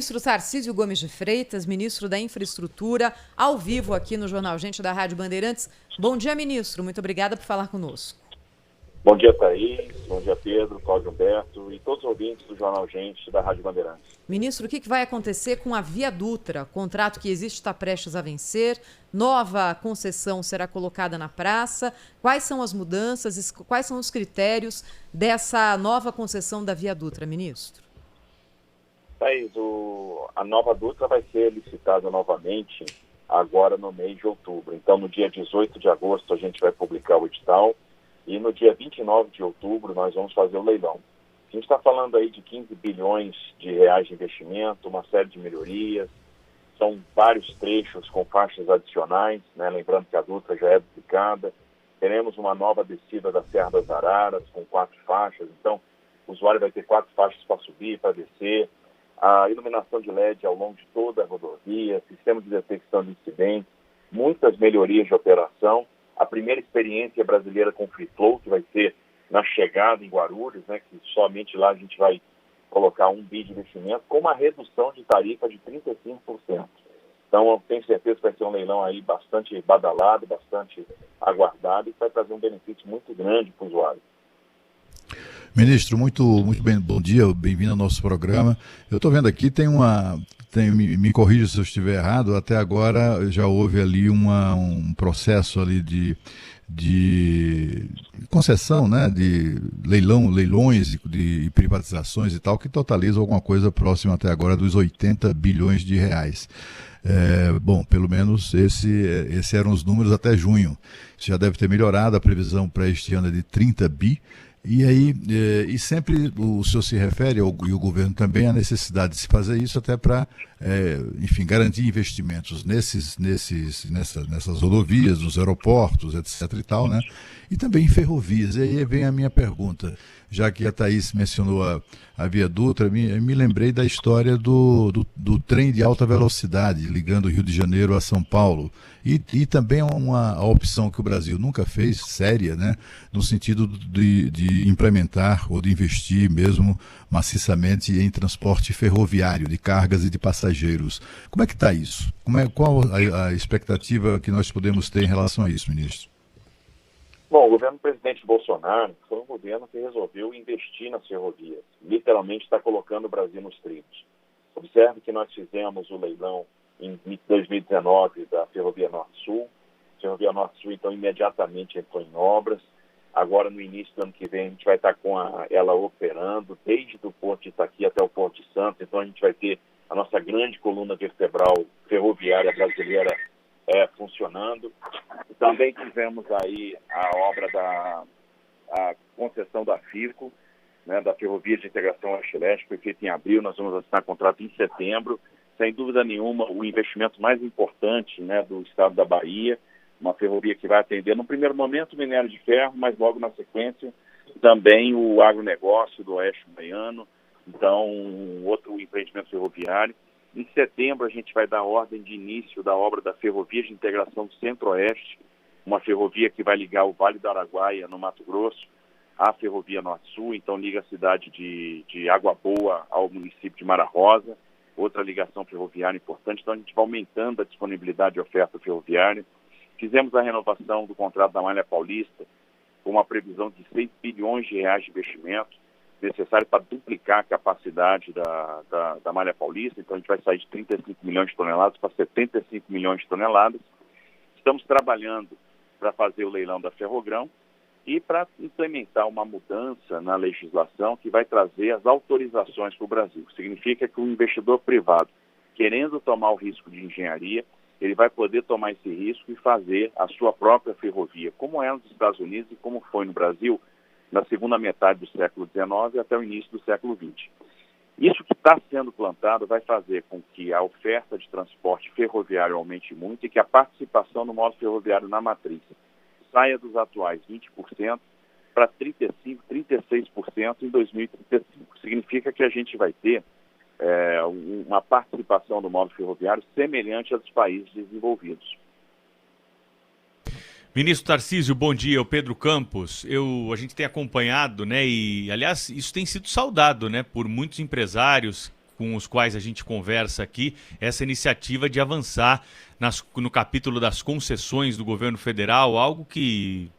Ministro Tarcísio Gomes de Freitas, ministro da Infraestrutura, ao vivo aqui no Jornal Gente da Rádio Bandeirantes. Bom dia, ministro. Muito obrigada por falar conosco. Bom dia, Thaís. Bom dia, Pedro, Cláudio Humberto e todos os ouvintes do Jornal Gente da Rádio Bandeirantes. Ministro, o que vai acontecer com a Via Dutra? O contrato que existe está prestes a vencer, nova concessão será colocada na praça. Quais são as mudanças e quais são os critérios dessa nova concessão da Via Dutra, ministro? Thaís, a nova Dutra vai ser licitada novamente agora no mês de outubro. Então, no dia 18 de agosto, a gente vai publicar o edital e no dia 29 de outubro nós vamos fazer o leilão. A gente está falando aí de 15 bilhões de reais de investimento, uma série de melhorias, são vários trechos com faixas adicionais, né? Lembrando que a Dutra já é duplicada. Teremos uma nova descida da Serra das Araras com 4 faixas, então o usuário vai ter 4 faixas para subir, para descer. A iluminação de LED ao longo de toda a rodovia, sistema de detecção de incidentes, muitas melhorias de operação. A primeira experiência brasileira com Free Flow, que vai ser na chegada em Guarulhos, né, que somente lá a gente vai colocar 1 bi de investimento, com uma redução de tarifa de 35%. Então, eu tenho certeza que vai ser um leilão aí bastante badalado, bastante aguardado e que vai trazer um benefício muito grande para o usuário. Ministro, muito bem, bom dia, bem-vindo ao nosso programa. Eu estou vendo aqui, me corrija se eu estiver errado, até agora já houve ali um processo ali de concessão, né, de leilões de privatizações e tal, que totaliza alguma coisa próxima até agora dos 80 bilhões de reais. Bom, pelo menos esses eram os números até junho. Isso já deve ter melhorado, a previsão para este ano é de 30 bi. E aí, e sempre o senhor se refere, e o governo também, à necessidade de se fazer isso até para, enfim, garantir investimentos nessas rodovias, nos aeroportos, etc. e tal, né? E também em ferrovias. E aí vem a minha pergunta, já que a Thaís mencionou a Via Dutra, me lembrei da história do trem de alta velocidade, ligando o Rio de Janeiro a São Paulo. E também a opção que o Brasil nunca fez, séria, né, no sentido de implementar ou de investir mesmo maciçamente em transporte ferroviário de cargas e de passageiros. Como é que está isso? Qual a expectativa que nós podemos ter em relação a isso, ministro? Bom, o governo do presidente Bolsonaro foi um governo que resolveu investir nas ferrovias. Literalmente está colocando o Brasil nos trilhos. Observe que nós fizemos o leilão em 2019 da Ferrovia Norte-Sul. A Ferrovia Norte-Sul, então, imediatamente entrou em obras. Agora, no início do ano que vem, a gente vai estar com ela operando, desde o Porto de Itaqui até o Porto de Santos. Então, a gente vai ter a nossa grande coluna vertebral ferroviária brasileira funcionando. Também tivemos aí a obra a concessão da FICO, né, da Ferrovia de Integração Oeste-Leste, foi feita em abril, nós vamos assinar contrato em setembro. Sem dúvida nenhuma, o investimento mais importante, né, do estado da Bahia, uma ferrovia que vai atender, no primeiro momento, o minério de ferro, mas logo na sequência, também o agronegócio do Oeste Baiano, então, outro empreendimento ferroviário. Em setembro, a gente vai dar ordem de início da obra da Ferrovia de Integração do Centro-Oeste, uma ferrovia que vai ligar o Vale do Araguaia, no Mato Grosso, à Ferrovia Norte-Sul, então liga a cidade de Água Boa ao município de Mara Rosa, outra ligação ferroviária importante. Então, a gente vai aumentando a disponibilidade de oferta ferroviária. Fizemos a renovação do contrato da Malha Paulista, com uma previsão de 6 bilhões de reais de investimento, necessário para duplicar a capacidade da Malha Paulista. Então, a gente vai sair de 35 milhões de toneladas para 75 milhões de toneladas. Estamos trabalhando para fazer o leilão da Ferrogrão e para implementar uma mudança na legislação que vai trazer as autorizações para o Brasil. Significa que o investidor privado, querendo tomar o risco de engenharia, ele vai poder tomar esse risco e fazer a sua própria ferrovia, como é nos Estados Unidos e como foi no Brasil, na segunda metade do século XIX até o início do século XX. Isso que está sendo plantado vai fazer com que a oferta de transporte ferroviário aumente muito e que a participação no modo ferroviário na matriz saia dos atuais 20% para 35%, 36% em 2035. Significa que a gente vai ter uma participação do modo ferroviário semelhante à dos países desenvolvidos. Ministro Tarcísio, bom dia, o Pedro Campos. A gente tem acompanhado, né, e aliás, isso tem sido saudado, né, por muitos empresários com os quais a gente conversa aqui essa iniciativa de avançar no capítulo das concessões do governo federal, algo que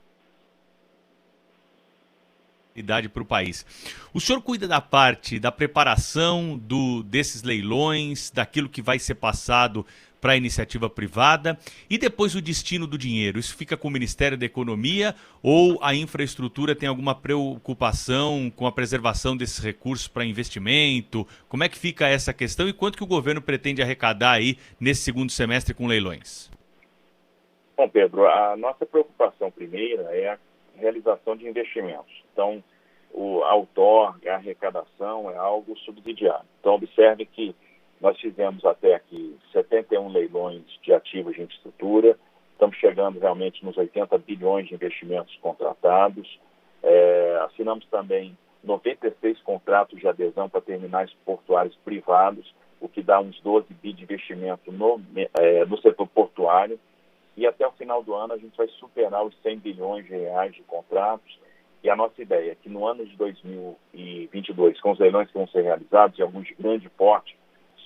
idade para o país. O senhor cuida da parte da preparação desses leilões, daquilo que vai ser passado para a iniciativa privada e depois o destino do dinheiro. Isso fica com o Ministério da Economia ou a infraestrutura tem alguma preocupação com a preservação desses recursos para investimento? Como é que fica essa questão e quanto que o governo pretende arrecadar aí nesse segundo semestre com leilões? Bom, Pedro, a nossa preocupação primeira é a realização de investimentos. Então, a outorga, a arrecadação é algo subsidiário. Então, observe que nós fizemos até aqui 71 leilões de ativos de infraestrutura, estamos chegando realmente nos 80 bilhões de investimentos contratados, assinamos também 96 contratos de adesão para terminais portuários privados, o que dá uns 12 bi de investimento no setor portuário, e até o final do ano a gente vai superar os 100 bilhões de reais de contratos, e a nossa ideia é que no ano de 2022, com os leilões que vão ser realizados, e alguns de grande porte,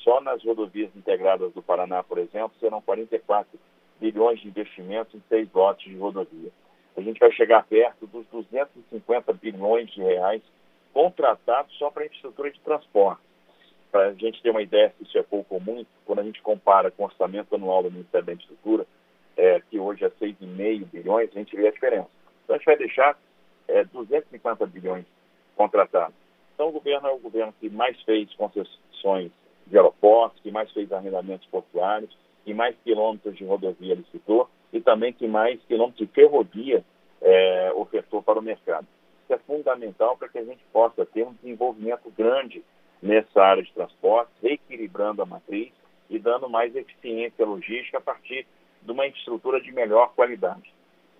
só nas rodovias integradas do Paraná, por exemplo, serão 44 bilhões de investimentos em 6 lotes de rodovia. A gente vai chegar perto dos 250 bilhões de reais contratados só para a infraestrutura de transporte. Para a gente ter uma ideia se isso é pouco ou muito, quando a gente compara com o orçamento anual do Ministério da Infraestrutura, que hoje é 6,5 bilhões, a gente vê a diferença. Então a gente vai deixar 250 bilhões contratados. Então o governo é o governo que mais fez concessões de aeroportos, que mais fez arrendamentos portuários, que mais quilômetros de rodovia licitou e também que mais quilômetros de ferrovia ofertou para o mercado. Isso é fundamental para que a gente possa ter um desenvolvimento grande nessa área de transporte, reequilibrando a matriz e dando mais eficiência logística a partir de uma infraestrutura de melhor qualidade.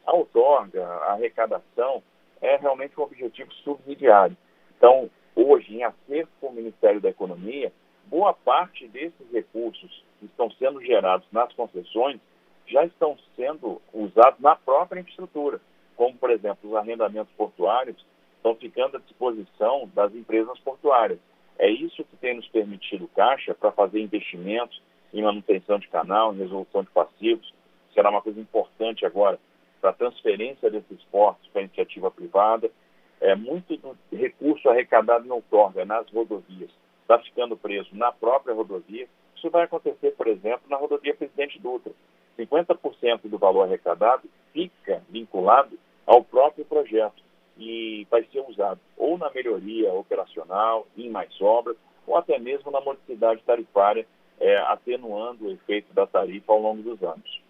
A outorga, a arrecadação, é realmente um objetivo subsidiário. Então, hoje, em acerto com o Ministério da Economia, boa parte desses recursos que estão sendo gerados nas concessões já estão sendo usados na própria infraestrutura, como, por exemplo, os arrendamentos portuários estão ficando à disposição das empresas portuárias. É isso que tem nos permitido caixa para fazer investimentos em manutenção de canal, em resolução de passivos. Será uma coisa importante agora para a transferência desses portos para a iniciativa privada. Muito do recurso arrecadado em outorga nas rodovias está ficando preso na própria rodovia. Isso vai acontecer, por exemplo, na rodovia Presidente Dutra. 50% do valor arrecadado fica vinculado ao próprio projeto e vai ser usado ou na melhoria operacional, em mais obras, ou até mesmo na modicidade tarifária, atenuando o efeito da tarifa ao longo dos anos.